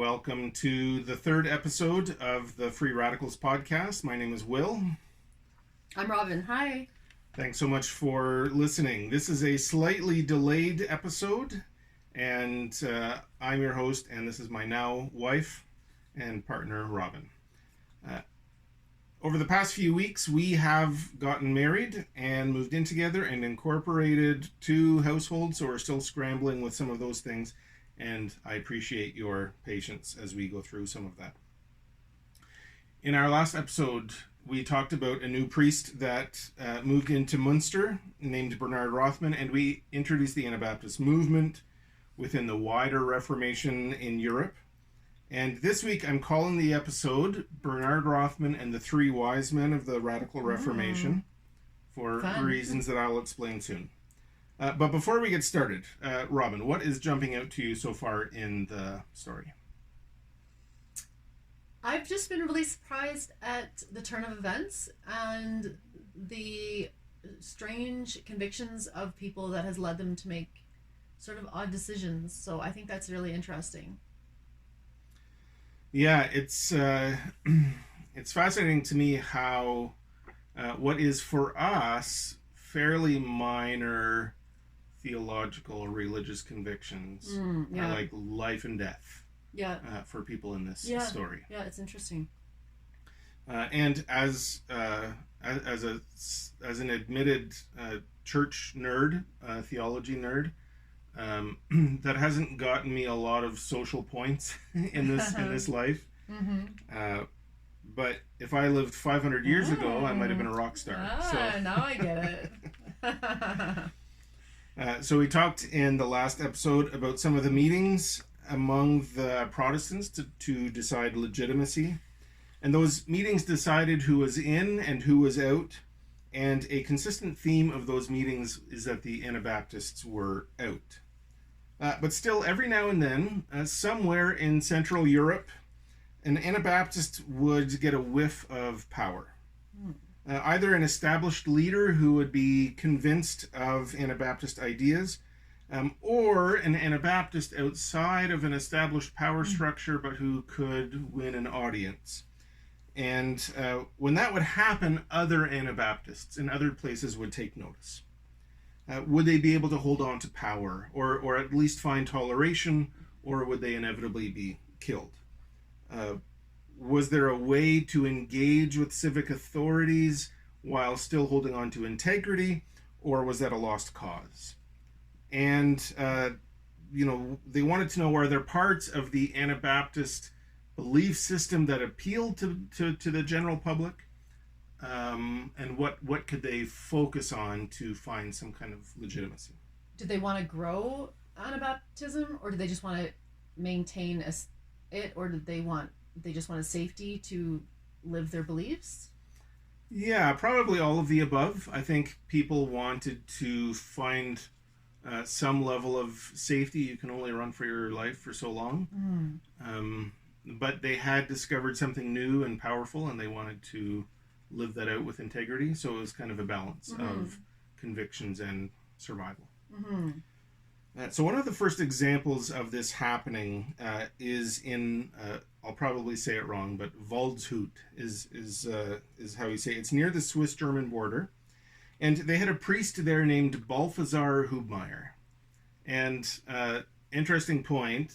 welcome to the third episode of the Free Radicals podcast. My name is Will. I'm Robin. Hi. Thanks so much for listening. This is a slightly delayed episode, and I'm your host, and this is my now wife and partner, Robin. Over the past few weeks, we have gotten married and moved in together and incorporated two households, so we're still scrambling with some of those things, and I appreciate your patience as we go through some of that. In our last episode, we talked about a new priest that moved into Munster named Bernhard Rothmann, and we introduced the Anabaptist movement within the wider Reformation in Europe. And this week I'm calling the episode Bernhard Rothmann and the Three Wise Men of the Radical Reformation for reasons that I'll explain soon. But before we get started, Robin, what is jumping out to you so far in the story? I've just been really surprised at the turn of events and the strange convictions of people that has led them to make sort of odd decisions. So I think that's really interesting. Yeah, it's fascinating to me how what is for us fairly minor theological or religious convictions are like life and death for people in this story. Yeah, it's interesting. And as an admitted church nerd, theology nerd, that hasn't gotten me a lot of social points in this life. Mm-hmm. But if I lived 500 years ago, I might have been a rock star. Now I get it. So we talked in the last episode about some of the meetings among the Protestants to decide legitimacy. And those meetings decided who was in and who was out. And a consistent theme of those meetings is that the Anabaptists were out. But still, every now and then, somewhere in Central Europe, an Anabaptist would get a whiff of power. Either an established leader who would be convinced of Anabaptist ideas, or an Anabaptist outside of an established power structure, but who could win an audience. And when that would happen, other Anabaptists in other places would take notice. Would they be able to hold on to power, or at least find toleration, or would they inevitably be killed? Was there a way to engage with civic authorities while still holding on to integrity, or was that a lost cause? And, they wanted to know, are there parts of the Anabaptist belief system that appealed to the general public? And what could they focus on to find some kind of legitimacy? Did they want to grow Anabaptism, or did they just want to maintain it, or did they just want a safety to live their beliefs? Yeah, probably all of the above. I think people wanted to find some level of safety. You can only run for your life for so long. But they had discovered something new and powerful, and they wanted to live that out with integrity. So it was kind of a balance of convictions and survival. So one of the first examples of this happening is in, I'll probably say it wrong, but Waldshut is how you say it. It's near the Swiss-German border. And they had a priest there named Balthasar Hubmeier. And interesting point,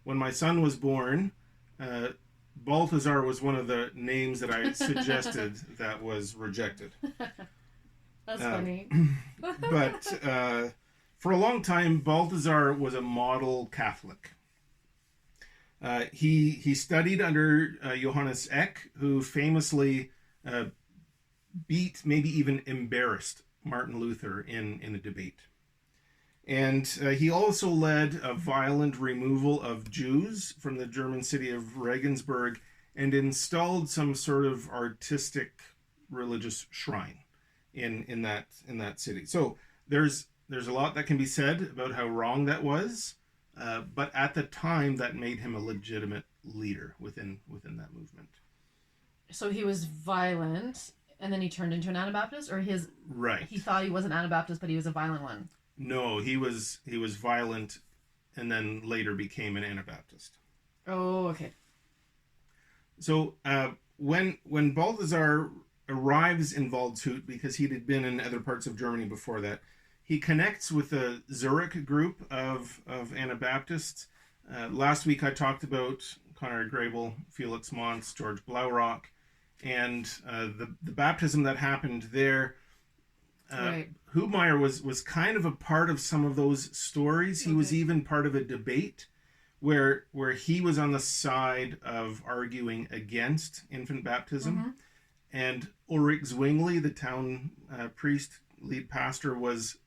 when my son was born, Balthasar was one of the names that I suggested that was rejected. That's funny. But for a long time, Balthasar was a model Catholic. He studied under Johannes Eck, who famously beat, maybe even embarrassed, Martin Luther in a debate. And he also led a violent removal of Jews from the German city of Regensburg and installed some sort of artistic religious shrine in that city. So there's a lot that can be said about how wrong that was, but at the time that made him a legitimate leader within that movement. So he was violent, and then he turned into an Anabaptist, or right? He thought he was an Anabaptist, but he was a violent one. No, he was violent, and then later became an Anabaptist. Oh, okay. So when Balthasar arrives in Waldshut, because he had been in other parts of Germany before that, he connects with the Zurich group of Anabaptists. Last week I talked about Conrad Grebel, Felix Mons, George Blaurock, and the baptism that happened there. Right. Hubmaier was kind of a part of some of those stories. He was Okay. even part of a debate where he was on the side of arguing against infant baptism, and Ulrich Zwingli, the town priest, lead pastor, was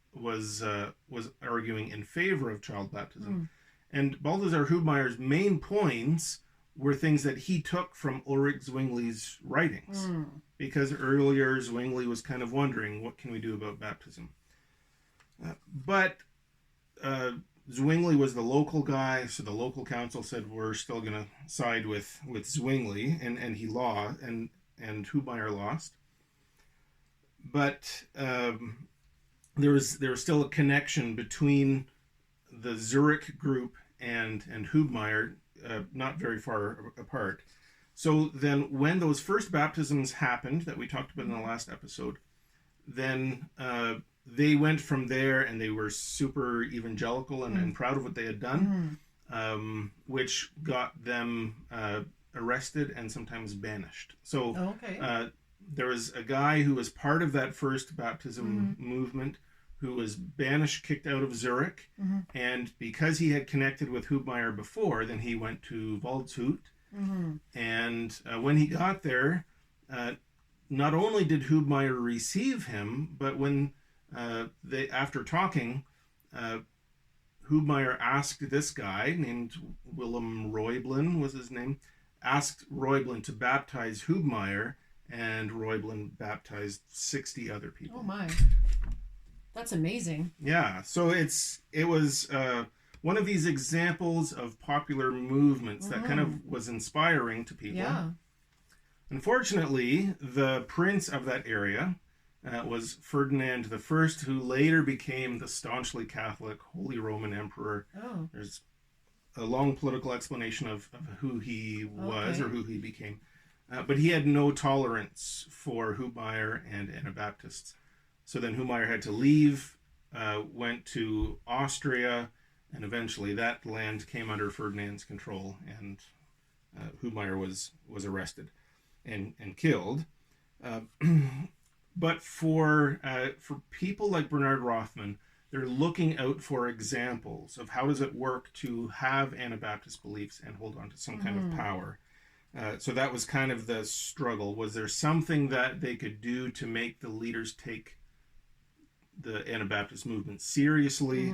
arguing in favor of child baptism. And Balthasar Hubmeier's main points were things that he took from Ulrich Zwingli's writings, because earlier Zwingli was kind of wondering, what can we do about baptism? But Zwingli was the local guy, so the local council said, we're still going to side with Zwingli, and he lost, and Hubmaier lost. But there was still a connection between the Zurich group and Hubmaier, not very far apart. So then when those first baptisms happened that we talked about in the last episode, then they went from there, and they were super evangelical and proud of what they had done, which got them arrested and sometimes banished. So there was a guy who was part of that first baptism movement who was banished, kicked out of Zurich, and because he had connected with Hubmaier before, then he went to Waldshut, and when he got there, not only did Hubmaier receive him, but when after talking, Hubmaier asked this guy named Willem Reublin was his name, asked Reublin to baptize Hubmaier, and Reublin baptized 60 other people. Oh my, that's amazing. Yeah, so it was one of these examples of popular movements that kind of was inspiring to people. Yeah. Unfortunately, the prince of that area was Ferdinand I, who later became the staunchly Catholic Holy Roman Emperor. Oh. There's a long political explanation of who he was or who he became. But he had no tolerance for Hubmaier and Anabaptists. So then Hubmaier had to leave, went to Austria, and eventually that land came under Ferdinand's control, and Hubmaier was arrested and killed. But for people like Bernhard Rothmann, they're looking out for examples of how does it work to have Anabaptist beliefs and hold on to some kind of power. So that was kind of the struggle. Was there something that they could do to make the leaders take the Anabaptist movement seriously?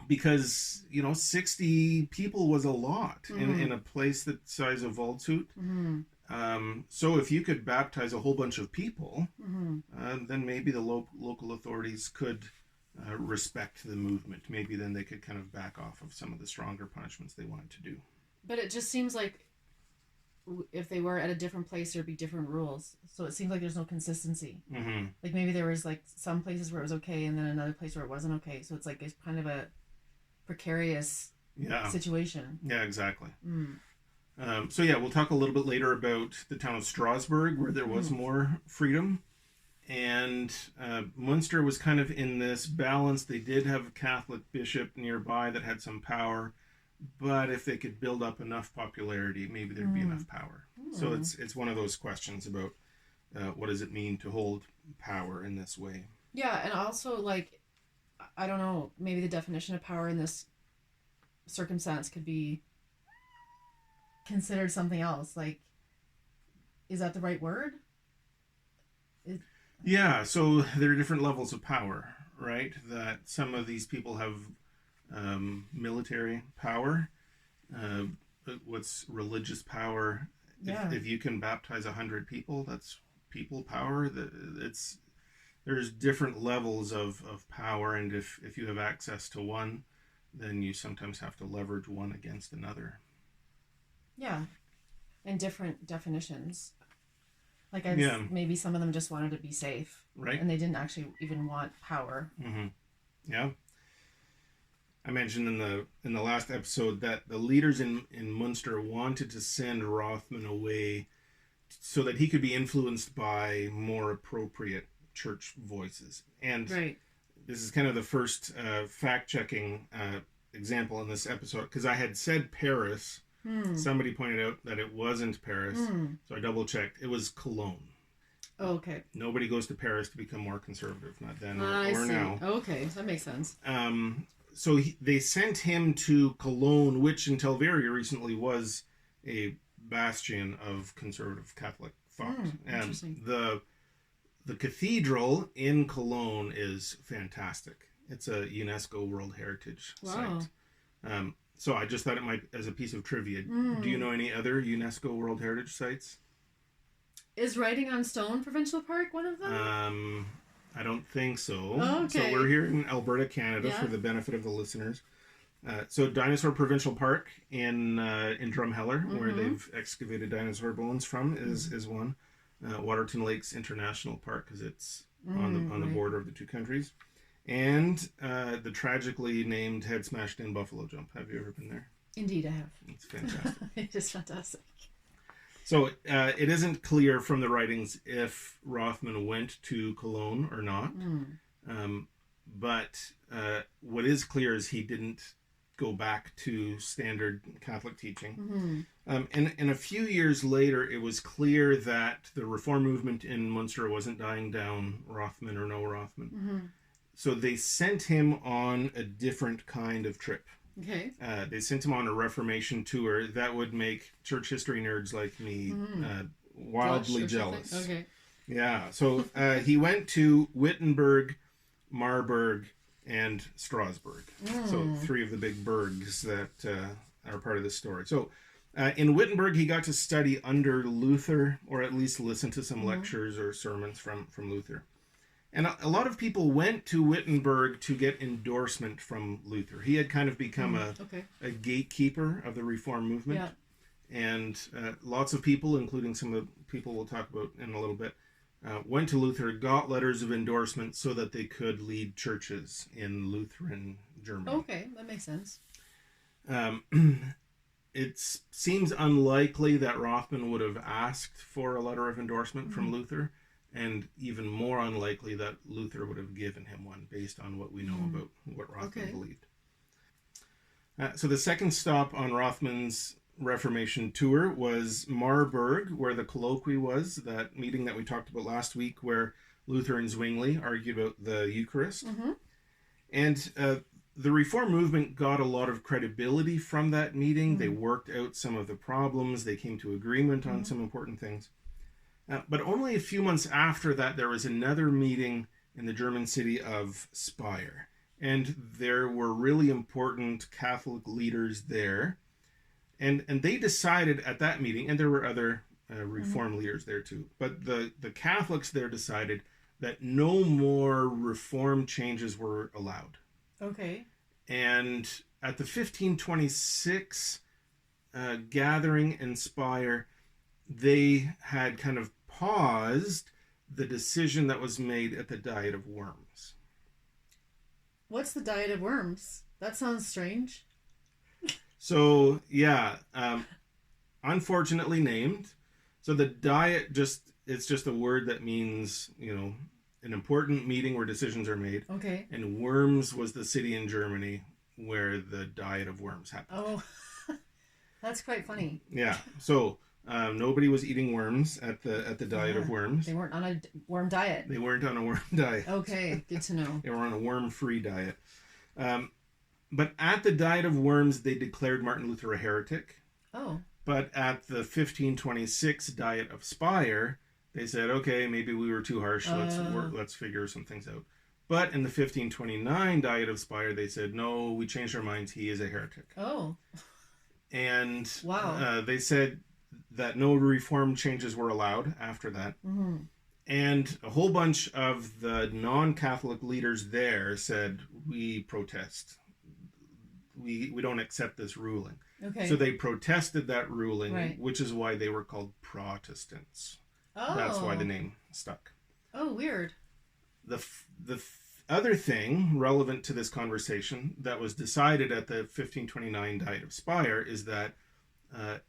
Because 60 people was a lot in a place the size of Waldshut. So if you could baptize a whole bunch of people, then maybe the local authorities could respect the movement. Maybe then they could kind of back off of some of the stronger punishments they wanted to do. But it just seems like if they were at a different place, there'd be different rules. So it seems like there's no consistency. Like maybe there was like some places where it was okay, and then another place where it wasn't okay. So it's like it's kind of a precarious situation. Yeah, exactly. So yeah, we'll talk a little bit later about the town of Strasbourg, where there was more freedom. And Munster was kind of in this balance. They did have a Catholic bishop nearby that had some power, but if they could build up enough popularity, maybe there'd be enough power. So it's one of those questions about what does it mean to hold power in this way. Yeah, and also, like, I don't know, maybe the definition of power in this circumstance could be considered something else. Like, is that the right word? Yeah, so there are different levels of power, right? That some of these people have military power. What's religious power? Yeah. If you can baptize 100 people, that's people power. There's different levels of power, and if you have access to one, then you sometimes have to leverage one against another. Yeah, and different definitions. Like, maybe some of them just wanted to be safe. Right. And they didn't actually even want power. Yeah. I mentioned in the last episode that the leaders in Munster wanted to send Rothmann away so that he could be influenced by more appropriate church voices. And Right. this is kind of the first fact-checking example in this episode, because I had said Paris. Somebody pointed out that it wasn't Paris, so I double-checked. It was Cologne. Okay. Nobody goes to Paris to become more conservative, not then I or see. now. Okay, that makes sense. So they sent him to Cologne, which until very recently was a bastion of conservative Catholic thought. Interesting. The cathedral in Cologne is fantastic. It's a UNESCO World Heritage site. So I just thought it might, as a piece of trivia. Do you know any other UNESCO World Heritage sites? Is Writing on Stone Provincial Park one of them? I don't think so. Okay. So we're here in Alberta, Canada, for the benefit of the listeners. So Dinosaur Provincial Park in Drumheller, where they've excavated dinosaur bones from, is one. Waterton Lakes International Park, because it's on the border of the two countries. And the tragically named Head Smashed In Buffalo Jump. Have you ever been there? Indeed, I have. It's fantastic. It is fantastic. So it isn't clear from the writings if Rothmann went to Cologne or not. But what is clear is he didn't go back to standard Catholic teaching. And a few years later, it was clear that the Reform movement in Munster wasn't dying down, Rothmann or no Rothmann. So they sent him on a different kind of trip. Okay. They sent him on a Reformation tour that would make church history nerds like me wildly jealous. Okay. Yeah. So he went to Wittenberg, Marburg, and Strasbourg. So 3 of the big burgs that are part of this story. So in Wittenberg, he got to study under Luther, or at least listen to some lectures or sermons from Luther. And a lot of people went to Wittenberg to get endorsement from Luther. He had kind of become a gatekeeper of the Reform movement. Yeah. And lots of people, including some of the people we'll talk about in a little bit, went to Luther, got letters of endorsement so that they could lead churches in Lutheran Germany. Okay, that makes sense. It seems unlikely that Rothmann would have asked for a letter of endorsement from Luther, and even more unlikely that Luther would have given him one based on what we know about what Rothmann believed. So the second stop on Rothmann's Reformation tour was Marburg, where the colloquy was, that meeting that we talked about last week where Luther and Zwingli argued about the Eucharist. And the Reform movement got a lot of credibility from that meeting. They worked out some of the problems. They came to agreement on some important things. But only a few months after that, there was another meeting in the German city of Speyer. And there were really important Catholic leaders there. And they decided at that meeting, and there were other Reform leaders there too, but the Catholics there decided that no more Reform changes were allowed. Okay. And at the 1526 gathering in Speyer, they had kind of paused the decision that was made at the Diet of Worms. What's the Diet of Worms? That sounds strange. So, yeah, unfortunately named. So the Diet it's just a word that means, an important meeting where decisions are made. Okay. And Worms was the city in Germany where the Diet of Worms happened. Oh, that's quite funny. Yeah. So nobody was eating worms at the Diet of Worms. They weren't on a worm diet. They weren't on a worm diet. Okay, good to know. They were on a worm-free diet. But at the Diet of Worms, they declared Martin Luther a heretic. Oh. But at the 1526 Diet of Speyer, they said, okay, maybe we were too harsh. Let's figure some things out. But in the 1529 Diet of Speyer, they said, no, we changed our minds. He is a heretic. Oh. And wow. They said that no Reform changes were allowed after that. And a whole bunch of the non-Catholic leaders there said, we protest. We don't accept this ruling. Okay. So they protested that ruling, right. which is why they were called Protestants. Oh. That's why the name stuck. Oh, weird. other thing relevant to this conversation that was decided at the 1529 Diet of Speyer is that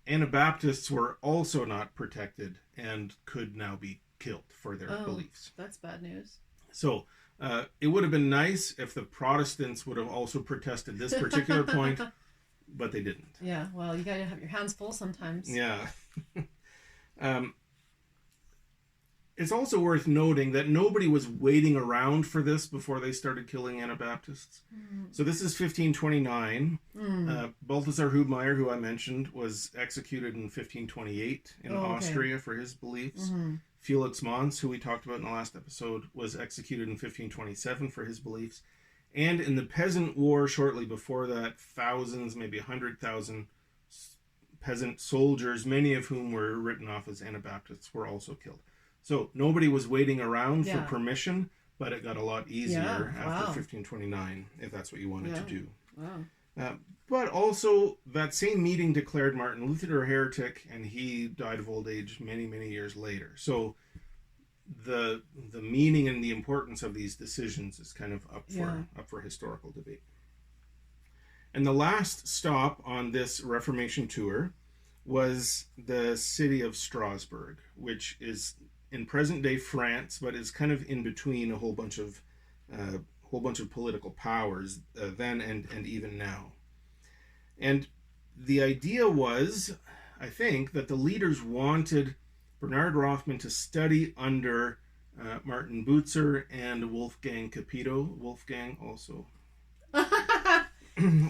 Anabaptists were also not protected and could now be killed for their beliefs. That's bad news. So it would have been nice if the Protestants would have also protested this particular point, but they didn't. Yeah, well, you got to have your hands full sometimes. Yeah. It's also worth noting that nobody was waiting around for this before they started killing Anabaptists. So this is 1529. Balthasar Hubmaier, who I mentioned, was executed in 1528 in Austria for his beliefs. Felix Mons, who we talked about in the last episode, was executed in 1527 for his beliefs. And in the Peasant War shortly before that, thousands, maybe 100,000 peasant soldiers, many of whom were written off as Anabaptists, were also killed. So nobody was waiting around for permission, but it got a lot easier after 1529, if that's what you wanted to do. Wow. But also, that same meeting declared Martin Luther a heretic, and he died of old age many, many years later. So the meaning and the importance of these decisions is kind of up for historical debate. And the last stop on this Reformation tour was the city of Strasbourg, which is in present-day France, but is kind of in between a whole bunch of political powers then and even now. And the idea was, I think, that the leaders wanted Bernhard Rothmann to study under Martin Bucer and Wolfgang Capito. Wolfgang also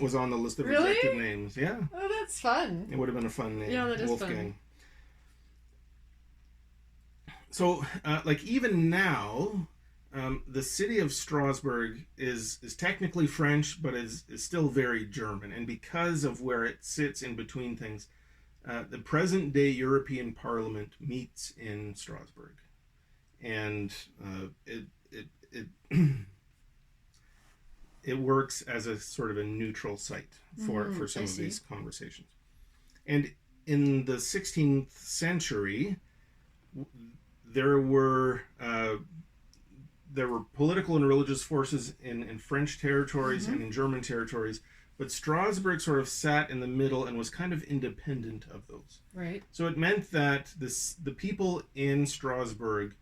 was on the list of rejected names. Yeah. Oh, that's fun. It would have been a fun name. Yeah, that is Wolfgang. fun. So, even now, the city of Strasbourg is technically French, but is still very German. And because of where it sits in between things, the present-day European Parliament meets in Strasbourg, and it works as a sort of a neutral site for some of these conversations. And in the 16th century, there were political and religious forces in French territories and in German territories, but Strasbourg sort of sat in the middle and was kind of independent of those. Right. So it meant that the people in Strasbourg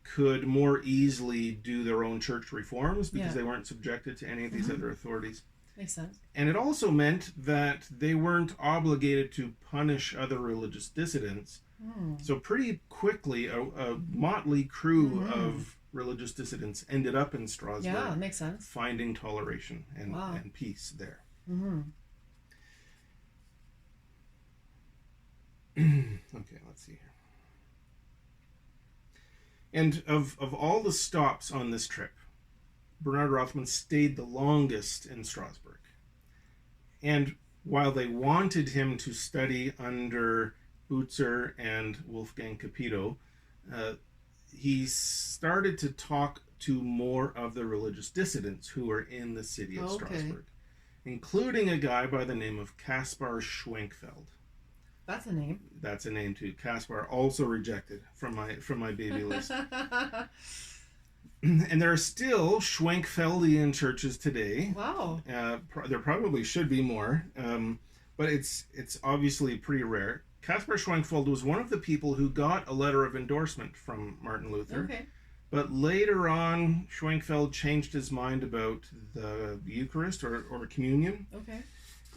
could more easily do their own church reforms because they weren't subjected to any of these other authorities. Makes sense. And it also meant that they weren't obligated to punish other religious dissidents. So pretty quickly, a motley crew of religious dissidents ended up in Strasbourg. Yeah, makes sense. Finding toleration and peace there. Okay, let's see here. And of all the stops on this trip, Bernhard Rothmann stayed the longest in Strasbourg. And while they wanted him to study under Bucer and Wolfgang Capito, he started to talk to more of the religious dissidents who were in the city of Strasbourg, including a guy by the name of Kaspar Schwenkfeld. That's a name. That's a name too. Kaspar, also rejected from my baby list. And there are still Schwenkfeldian churches today. Wow. There probably should be more, but it's obviously pretty rare. Kaspar Schwenkfeld was one of the people who got a letter of endorsement from Martin Luther. Okay. But later on, Schwenkfeld changed his mind about the Eucharist or communion. Okay.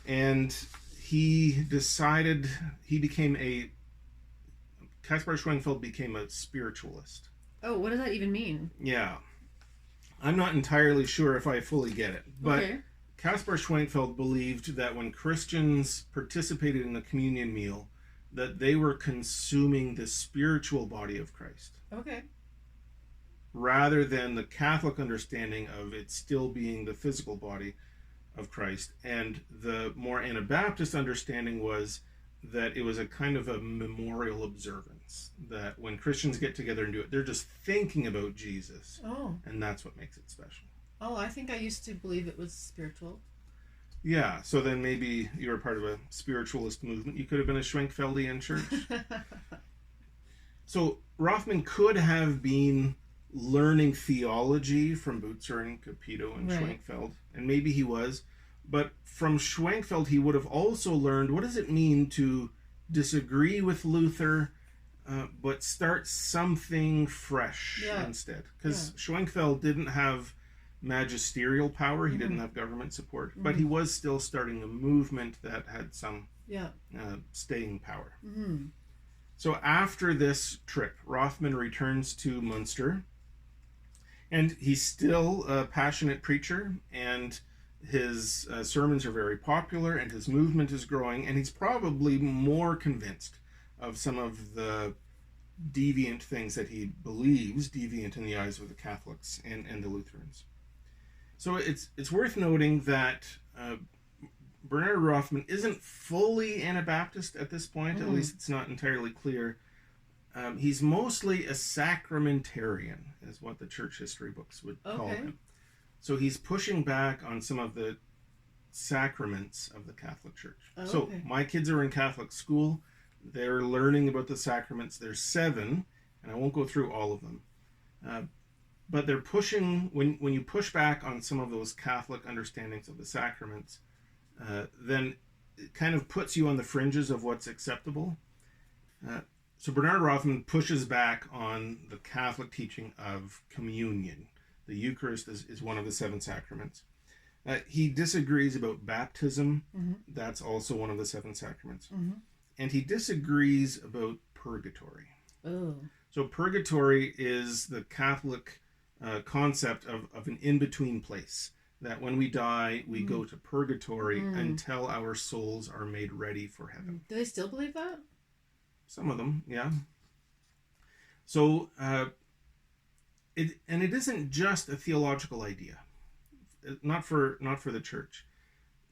And he decided Kaspar Schwenkfeld became a spiritualist. Oh, what does that even mean? Yeah. I'm not entirely sure if I fully get it. But Kaspar Schwenkfeld believed that when Christians participated in the communion meal, that they were consuming the spiritual body of Christ. Okay. Rather than the Catholic understanding of it still being the physical body of Christ. And the more Anabaptist understanding was that it was a kind of a memorial observance. That when Christians get together and do it, they're just thinking about Jesus. Oh. And that's what makes it special. Oh, I think I used to believe it was spiritual. Yeah, so then maybe you were part of a spiritualist movement. You could have been a Schwenkfeldian church. So Rothmann could have been learning theology from Butzer and Capito and Right. Schwenkfeld, and maybe he was, but from Schwenkfeld he would have also learned what does it mean to disagree with Luther, but start something fresh Yeah. instead. Because Schwenkfeld didn't have magisterial power, he didn't have government support, but he was still starting a movement that had some staying power. So after this trip, Rothmann returns to Munster, and he's still a passionate preacher, and his sermons are very popular, and his movement is growing, and he's probably more convinced of some of the deviant things that he believes deviant in the eyes of the Catholics and the Lutherans. So it's worth noting that Bernhard Rothmann isn't fully Anabaptist at this point. At least it's not entirely clear. He's mostly a sacramentarian, is what the church history books would call him. So he's pushing back on some of the sacraments of the Catholic Church. So my kids are in Catholic school. They're learning about the sacraments. There's 7, and I won't go through all of them. But they're pushing, when you push back on some of those Catholic understandings of the sacraments, then it kind of puts you on the fringes of what's acceptable. So Bernhard Rothmann pushes back on the Catholic teaching of communion. The Eucharist is one of the 7 sacraments. He disagrees about baptism. That's also one of the 7 sacraments. And he disagrees about purgatory. So purgatory is the Catholic concept of an in-between place. That when we die, we go to purgatory until our souls are made ready for heaven. Do they still believe that? Some of them, yeah. So, it isn't just a theological idea, not for the church,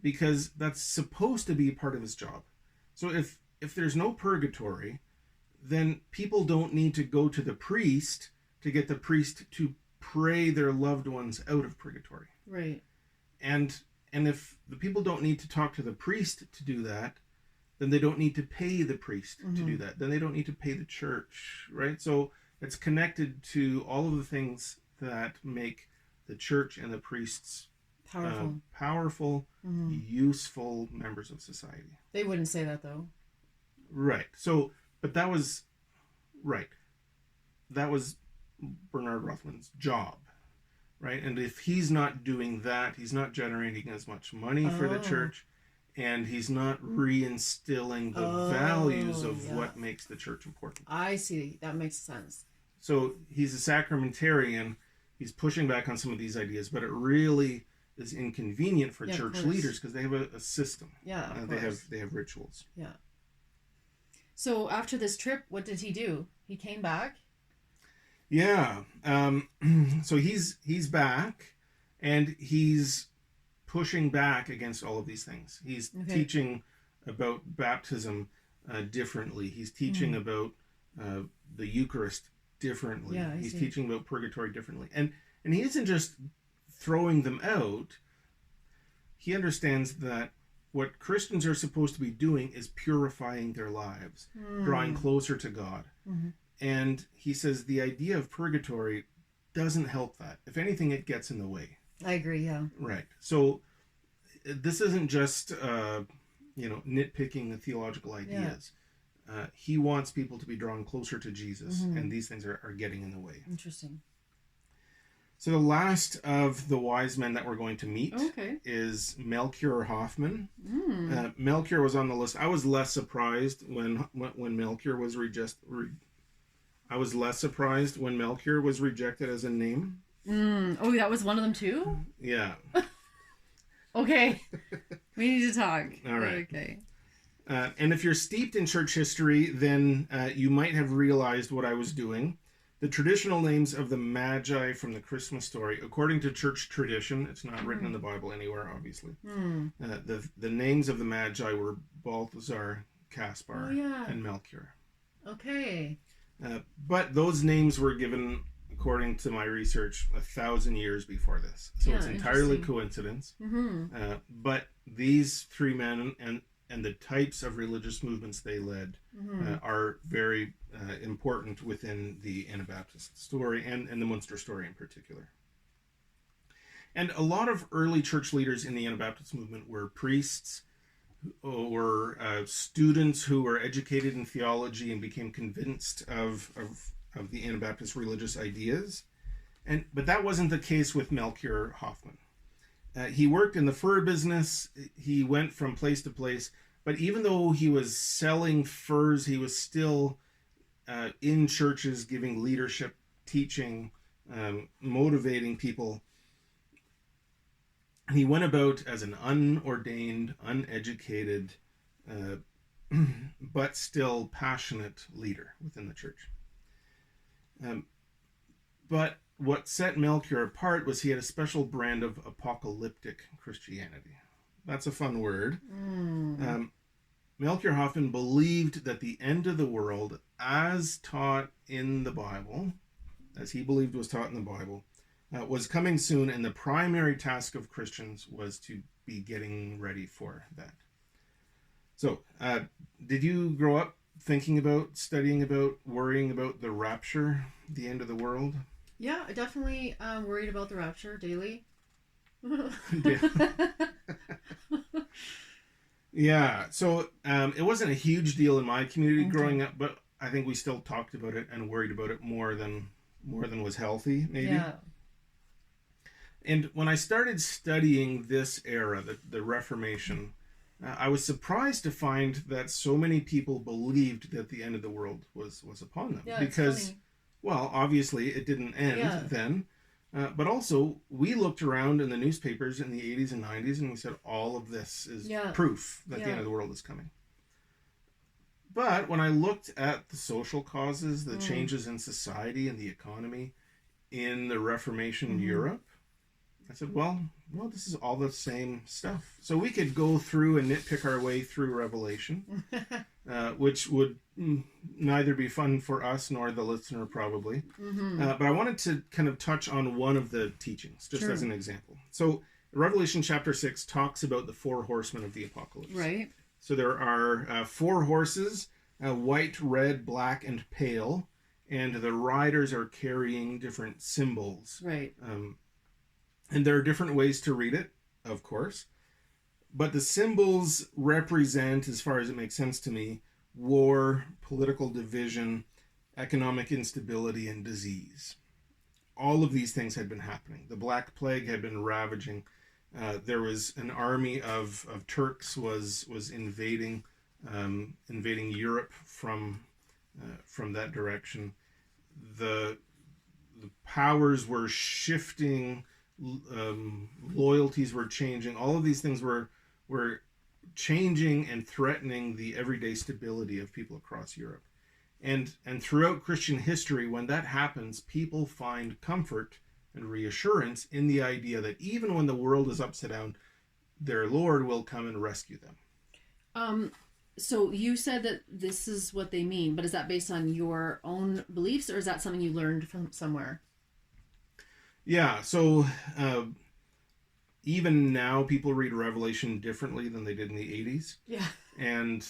because that's supposed to be part of his job. So if there's no purgatory, then people don't need to go to the priest to get the priest to pray their loved ones out of purgatory. Right. And if the people don't need to talk to the priest to do that, then they don't need to pay the priest to do that. Then they don't need to pay the church, right? So it's connected to all of the things that make the church and the priests powerful, useful members of society. They wouldn't say that, though. Right. So, but that was Bernhard Rothmann's job, right? And if he's not doing that, he's not generating as much money for the church, and he's not reinstilling the values of what makes the church important. I see. That makes sense. So he's a sacramentarian. He's pushing back on some of these ideas, but it really is inconvenient for church leaders because they have a system. Yeah, of course. They have rituals. Yeah. So after this trip, what did he do? He came back? Yeah. So he's back, and he's pushing back against all of these things. He's teaching about baptism differently. He's teaching about the Eucharist differently. Yeah, he's teaching about purgatory differently. And he isn't just throwing them out. He understands that what Christians are supposed to be doing is purifying their lives, drawing closer to God. And he says the idea of purgatory doesn't help that. If anything, it gets in the way. I agree, yeah. Right. So this isn't just, nitpicking the theological ideas. He wants people to be drawn closer to Jesus, and these things are getting in the way. Interesting. So the last of the wise men that we're going to meet is Melchior Hoffman. Melchior was on the list. I was less surprised when Melchior was rejected as a name. Oh, that was one of them too? Yeah. Okay. We need to talk. All right. Okay. And if you're steeped in church history, then you might have realized what I was doing. The traditional names of the Magi from the Christmas story, according to church tradition, it's not written in the Bible anywhere, obviously. The names of the Magi were Balthazar, Caspar, and Melchior. Okay. But those names were given, according to my research, 1,000 years before this. So it's entirely coincidence. But these 3 men, and the types of religious movements they led Mm-hmm. are very important within the Anabaptist story and the Munster story in particular. And a lot of early church leaders in the Anabaptist movement were priests or students who were educated in theology and became convinced of the Anabaptist religious ideas. But that wasn't the case with Melchior Hothmann. He worked in the fur business. He went from place to place. But even though he was selling furs, he was still in churches giving leadership, teaching, motivating people. He went about as an unordained, uneducated, but still passionate leader within the church. But what set Melchior apart was he had a special brand of apocalyptic Christianity. That's a fun word. Melchior Hothmann believed that the end of the world, as taught in the Bible, as he believed was taught in the Bible, was coming soon, and the primary task of Christians was to be getting ready for that. So, did you grow up thinking about, studying about, worrying about the rapture, the end of the world? Yeah, I definitely worried about the rapture daily. Yeah, so it wasn't a huge deal in my community growing up, but I think we still talked about it and worried about it more than was healthy, maybe. Yeah. And when I started studying this era, the Reformation, I was surprised to find that so many people believed that the end of the world was upon them. Yeah, because, well, obviously it didn't end then. But also, we looked around in the newspapers in the 80s and 90s and we said all of this is proof that the end of the world is coming. But when I looked at the social causes, the changes in society and the economy in the Reformation Europe, I said, well, this is all the same stuff. So we could go through and nitpick our way through Revelation, which would neither be fun for us nor the listener probably. But I wanted to kind of touch on one of the teachings, just as an example. So Revelation chapter 6 talks about the 4 horsemen of the apocalypse. Right. So there are 4 horses, white, red, black, and pale. And the riders are carrying different symbols. Right. And there are different ways to read it, of course. But the symbols represent, as far as it makes sense to me, war, political division, economic instability, and disease. All of these things had been happening. The Black Plague had been ravaging. There was an army of Turks was invading Europe from that direction. The powers were shifting. Loyalties were changing. All of these things were changing and threatening the everyday stability of people across Europe. And throughout Christian history, when that happens, people find comfort and reassurance in the idea that even when the world is upside down, their Lord will come and rescue them. So you said that this is what they mean, but is that based on your own beliefs, or is that something you learned from somewhere? Yeah, so even now people read Revelation differently than they did in the 80s. Yeah. And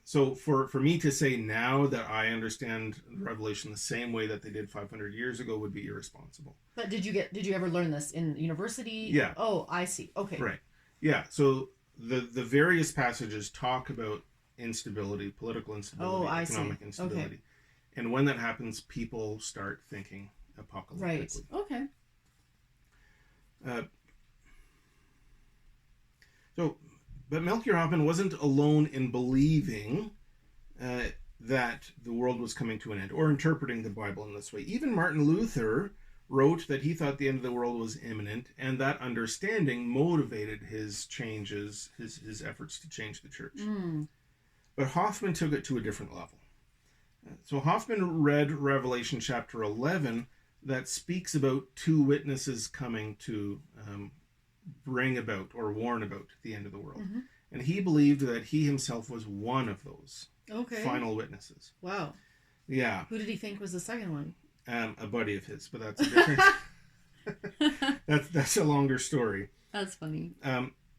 so for me to say now that I understand Revelation the same way that they did 500 years ago would be irresponsible. But did you ever learn this in university? Yeah. Oh, I see. Okay. Right. Yeah, so the various passages talk about instability, political instability, economic instability. Okay. And when that happens, people start thinking apocalyptically. Right. Okay. But Melchior Hothmann wasn't alone in believing that the world was coming to an end or interpreting the Bible in this way. Even Martin Luther wrote that he thought the end of the world was imminent, and that understanding motivated his changes, his efforts to change the church. But Hothmann took it to a different level. So Hothmann read Revelation chapter 11 that speaks about 2 witnesses coming to bring about or warn about the end of the world. And he believed that he himself was one of those final witnesses. Wow. Yeah. Who did he think was the second one? A buddy of his, but that's a different... that's a longer story. That's funny.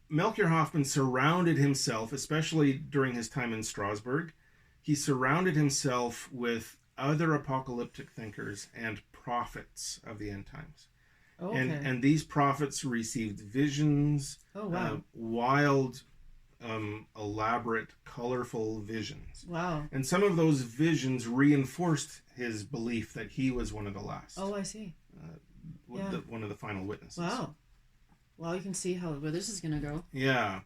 Melchior Hoffman surrounded himself, especially during his time in Strasbourg, he surrounded himself with other apocalyptic thinkers and prophets of the end times. Okay. And these prophets received visions, Oh, wow. wild, elaborate, colorful visions. Wow. And some of those visions reinforced his belief that he was one of the last. Oh, I see. One of the final witnesses. Wow. Well, you can see where this is going to go. Yeah.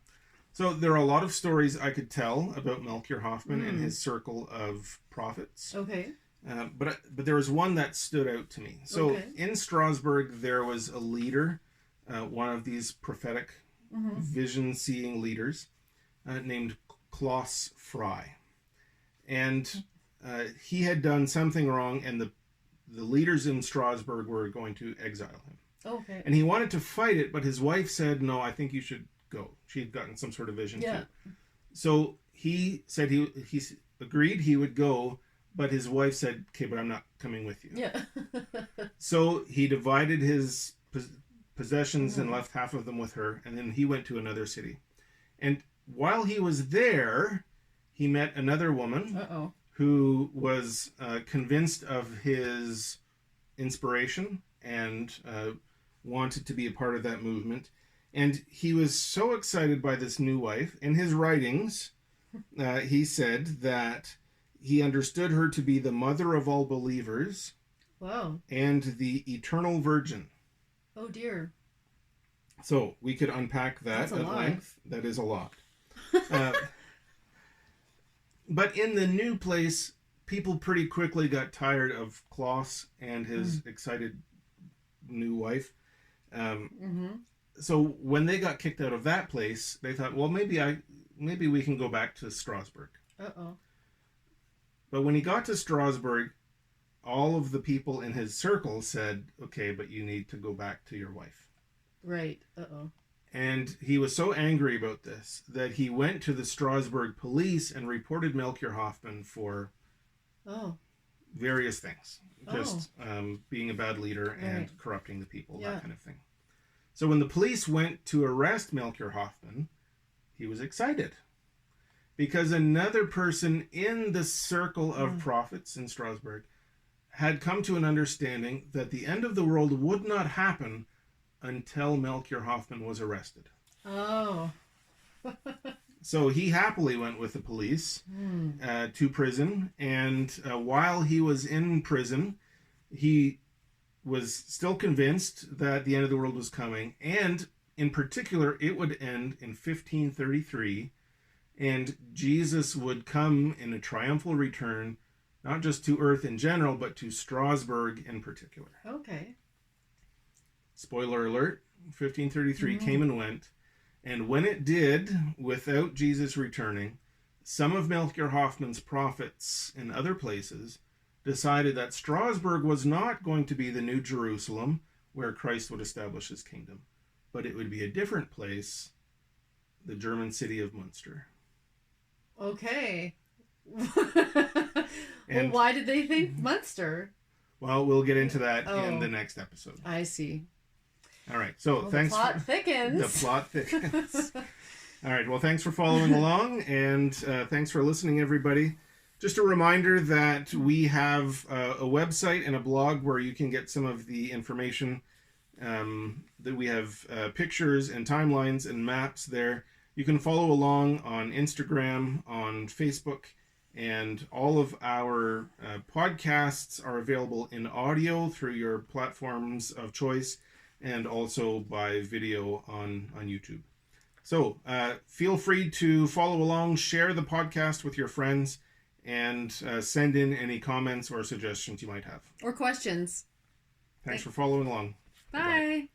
So there are a lot of stories I could tell about Melchior Hoffman and his circle of prophets. Okay. But there was one that stood out to me. So in Strasbourg, there was a leader, one of these prophetic vision-seeing leaders, named Klaus Fry. And he had done something wrong, and the leaders in Strasbourg were going to exile him. Okay. And he wanted to fight it, but his wife said, no, I think you should go. She had gotten some sort of vision too. So he said he agreed he would go, but his wife said, okay, but I'm not coming with you. Yeah. So he divided his possessions and left half of them with her, and then he went to another city. And while he was there, he met another woman who was convinced of his inspiration and wanted to be a part of that movement. And he was so excited by this new wife. In his writings, he said that he understood her to be the mother of all believers. Wow. And the eternal virgin. Oh, dear. So we could unpack that at length. That is a lot. But in the new place, people pretty quickly got tired of Klaus and his excited new wife. So when they got kicked out of that place, they thought, well, maybe we can go back to Strasbourg. But when he got to Strasbourg, all of the people in his circle said, okay, but you need to go back to your wife. Right. And he was so angry about this that he went to the Strasbourg police and reported Melchior Hoffman for various things. Just being a bad leader and corrupting the people, that kind of thing. So when the police went to arrest Melchior Hoffman, he was excited. Because another person in the circle of prophets in Strasbourg had come to an understanding that the end of the world would not happen until Melchior Hoffman was arrested. Oh. So he happily went with the police to prison. And while he was in prison, he was still convinced that the end of the world was coming. And in particular, it would end in 1533. And Jesus would come in a triumphal return, not just to earth in general, but to Strasbourg in particular. Okay. Spoiler alert, 1533 came and went. And when it did, without Jesus returning, some of Melchior Hoffman's prophets in other places decided that Strasbourg was not going to be the new Jerusalem where Christ would establish his kingdom, but it would be a different place, the German city of Munster. Okay. Well, why did they think Munster? Well, we'll get into that in the next episode. I see. All right. So thanks. The plot thickens. The plot thickens. All right. Well, thanks for following along, and thanks for listening, everybody. Just a reminder that we have a website and a blog where you can get some of the information. That we have pictures and timelines and maps there. You can follow along on Instagram, on Facebook, and all of our podcasts are available in audio through your platforms of choice and also by video on YouTube. So feel free to follow along, share the podcast with your friends, and send in any comments or suggestions you might have. Or questions. Thanks for following along. Bye. Bye.